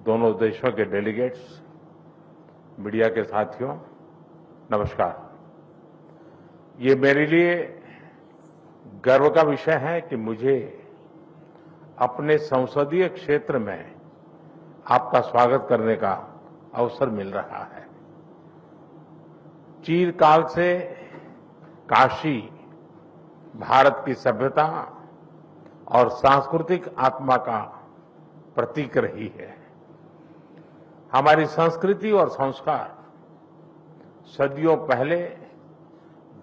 दोनों देशों के डेलीगेट्स, मीडिया के साथियों, नमस्कार। ये मेरे लिए गर्व का विषय है कि मुझे अपने संसदीय क्षेत्र में आपका स्वागत करने का अवसर मिल रहा है। चिरकाल से काशी भारत की सभ्यता और सांस्कृतिक आत्मा का प्रतीक रही है। हमारी संस्कृति और संस्कार सदियों पहले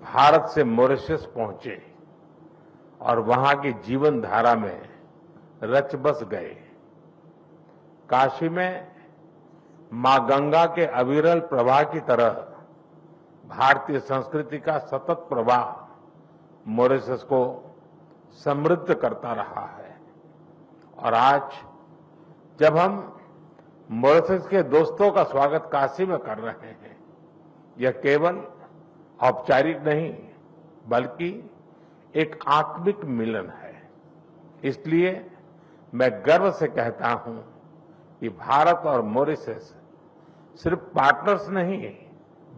भारत से मॉरिशस पहुंचे और वहां की जीवन धारा में रच बस गए। काशी में मां गंगा के अविरल प्रवाह की तरह भारतीय संस्कृति का सतत प्रवाह मॉरिशस को समृद्ध करता रहा है। और आज जब हम मॉरिशस के दोस्तों का स्वागत काशी में कर रहे हैं, यह केवल औपचारिक नहीं बल्कि एक आत्मिक मिलन है। इसलिए मैं गर्व से कहता हूं कि भारत और मॉरिशस सिर्फ पार्टनर्स नहीं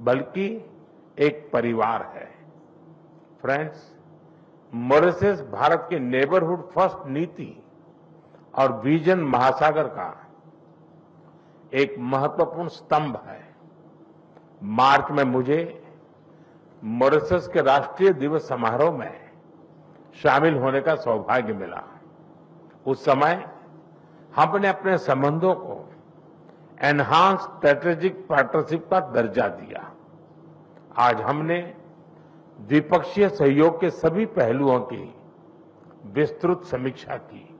बल्कि एक परिवार है। फ्रेंड्स, मॉरिशस भारत के नेबरहुड फर्स्ट नीति और विजन महासागर का एक महत्वपूर्ण स्तंभ है। मार्च में मुझे मॉरिशस के राष्ट्रीय दिवस समारोह में शामिल होने का सौभाग्य मिला। उस समय हमने अपने संबंधों को एनहांस स्ट्रेटेजिक पार्टनरशिप का दर्जा दिया। आज हमने द्विपक्षीय सहयोग के सभी पहलुओं की विस्तृत समीक्षा की।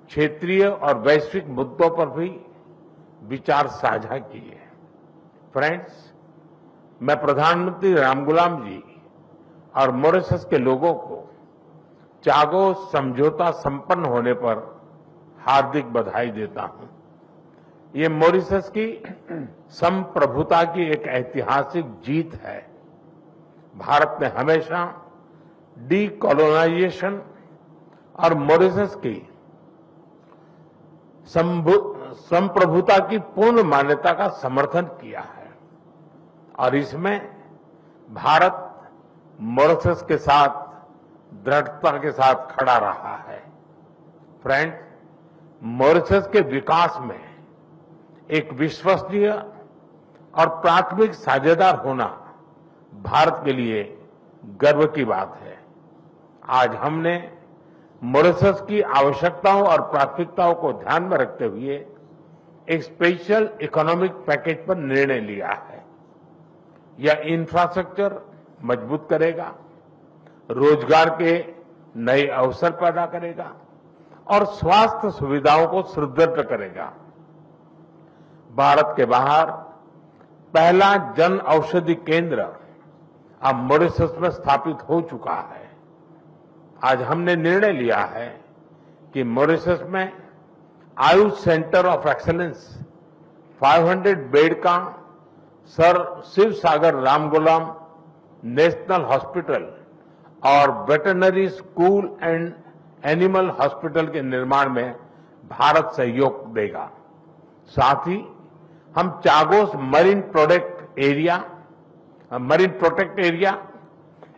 क्षेत्रीय और वैश्विक मुद्दों पर भी विचार साझा किए। फ्रेंड्स, मैं प्रधानमंत्री रामगुलाम जी और मॉरिशस के लोगों को चागोस समझौता संपन्न होने पर हार्दिक बधाई देता हूं। ये मॉरिशस की संप्रभुता की एक ऐतिहासिक जीत है। भारत ने हमेशा डीकोलोनाइजेशन और मॉरिशस की संप्रभुता की पूर्ण मान्यता का समर्थन किया है और इसमें भारत मॉरिशस के साथ दृढ़ता के साथ खड़ा रहा है। फ्रेंड, मॉरिशस के विकास में एक विश्वसनीय और प्राथमिक साझेदार होना भारत के लिए गर्व की बात है। आज हमने मॉरिशस की आवश्यकताओं और प्राथमिकताओं को ध्यान में रखते हुए एक स्पेशल इकोनॉमिक पैकेज पर निर्णय लिया है। यह इंफ्रास्ट्रक्चर मजबूत करेगा, रोजगार के नए अवसर पैदा करेगा और स्वास्थ्य सुविधाओं को सुदृढ़ करेगा। भारत के बाहर पहला जन औषधि केंद्र अब मॉरिशस में स्थापित हो चुका है। आज हमने निर्णय लिया है कि मॉरिशस में Ayush centre of excellence 500 bed का सर शिव सागर रामगुलाम नेशनल हॉस्पिटल और veterinary school and animal hospital के निर्माण में भारत सहयोग देगा। साथ ही हम Chagos marine protect area,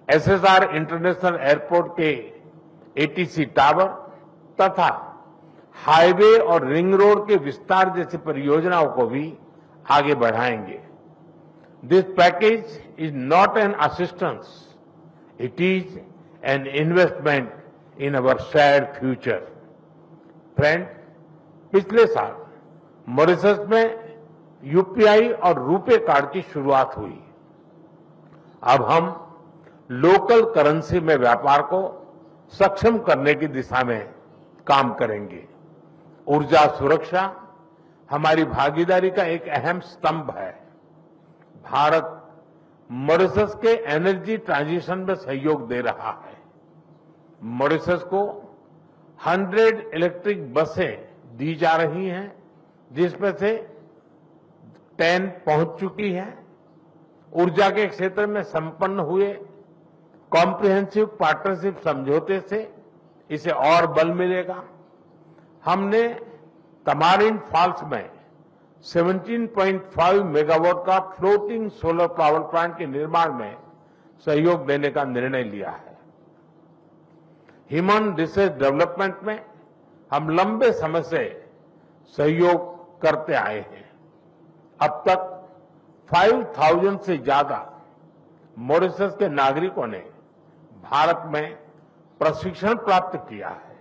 SSR international airport के एटीसी टावर तथा हाईवे और रिंग रोड के विस्तार जैसी परियोजनाओं को भी आगे बढ़ाएंगे। This package is not an assistance, it is an investment in our shared future. Friend, पिछले साल मॉरिशस में यूपीआई और रुपे कार्ड की शुरुआत हुई। अब हम लोकल करेंसी में व्यापार को सक्षम करने की दिशा में काम करेंगे। ऊर्जा सुरक्षा हमारी भागीदारी का एक अहम स्तंभ है। भारत मॉरिशस के एनर्जी ट्रांजिशन में सहयोग दे रहा है। मॉरिशस को 100 इलेक्ट्रिक बसें दी जा रही हैं, जिसमें से 10 पहुंच चुकी हैं। ऊर्जा के क्षेत्र में संपन्न हुए कॉम्प्रिहेंसिव पार्टनरशिप समझौते से इसे और बल मिलेगा। हमने तमारिन फॉल्स में 17.5 मेगावाट का फ्लोटिंग सोलर पावर प्लांट के निर्माण में सहयोग देने का निर्णय लिया है। ह्यूमन रिसोर्स डेवलपमेंट में हम लंबे समय से सहयोग करते आए हैं। अब तक 5,000 से ज्यादा मॉरिशस के नागरिकों ने भारत में प्रशिक्षण प्राप्त किया है।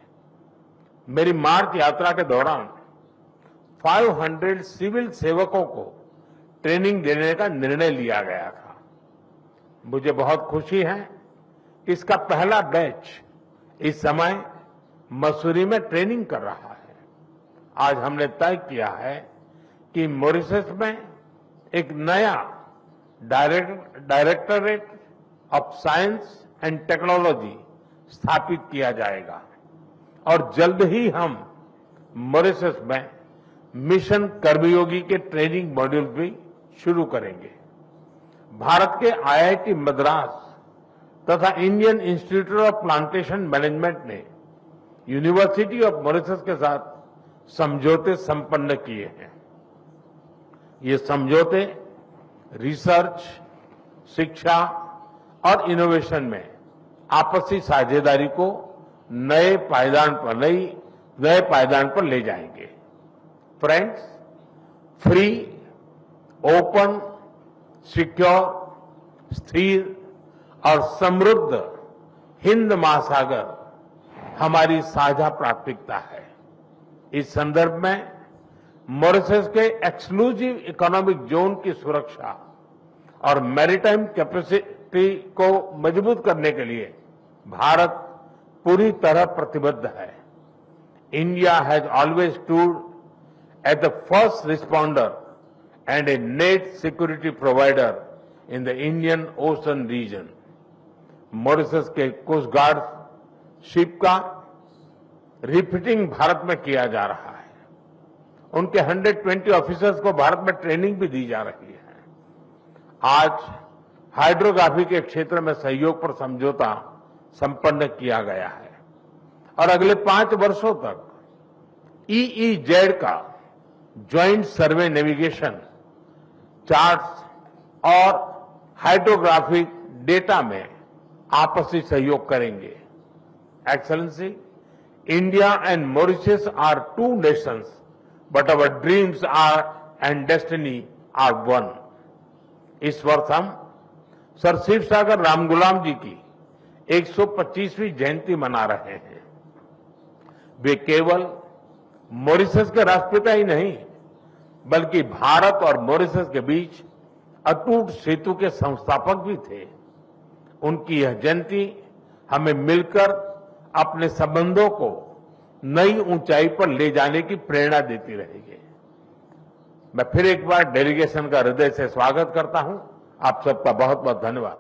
मेरी मार्च यात्रा के दौरान 500 सिविल सेवकों को ट्रेनिंग देने का निर्णय लिया गया था। मुझे बहुत खुशी है कि इसका पहला बैच इस समय मसूरी में ट्रेनिंग कर रहा है। आज हमने तय किया है कि मॉरिशस में एक नया directorate of science and technology स्थापित किया जाएगा और जल्द ही हम मॉरिशस में मिशन कर्मयोगी के ट्रेनिंग मॉड्यूल भी शुरू करेंगे। भारत के आईआईटी मद्रास तथा Indian institute of plantation management ने यूनिवर्सिटी ऑफ मॉरिशस के साथ समझौते संपन्न किए हैं। ये समझौते रिसर्च, शिक्षा और इनोवेशन में आपसी साझेदारी को नए पायदान पर ले जाएंगे। फ्रेंड्स, फ्री, ओपन, सिक्योर, स्थिर और समृद्ध हिंद महासागर हमारी साझा प्राथमिकता है। इस संदर्भ में मॉरिशस के एक्सक्लूसिव इकोनॉमिक जोन की सुरक्षा और मैरीटाइम कैपेसिटी को मजबूत करने के लिए भारत पूरी तरह प्रतिबद्ध है। India has always stood at the first responder and a net security provider in the Indian Ocean region. Mauritius के कोस्ट गार्ड शिप का रिफिटिंग भारत में किया जा रहा है। उनके 120 ऑफिसर्स को भारत में ट्रेनिंग भी दी जा रही है। आज हाइड्रोग्राफी के क्षेत्र में सहयोग पर समझौता संपन्न किया गया है और अगले 5 वर्षों तक EEZ का ज्वाइंट सर्वे नेविगेशन, चार्ट्स और हाइड्रोग्राफिक डेटा में आपसी सहयोग करेंगे। Excellency, India and Mauritius are two nations, but our dreams and destiny are one. इस वर्ष हम सर शिव सागर रामगुलाम जी की 125वीं जयंती मना रहे हैं। वे केवल मॉरिशस के राष्ट्रपिता ही नहीं, बल्कि भारत और मॉरिशस के बीच अटूट सेतु के संस्थापक भी थे। उनकी यह जयंती हमें मिलकर अपने संबंधों को नई ऊंचाई पर ले जाने की प्रेरणा देती रहेगी। मैं फिर एक बार डेलीगेशन का हृदय से स्वागत करता हूं। आप सबका बहुत बहुत धन्यवाद।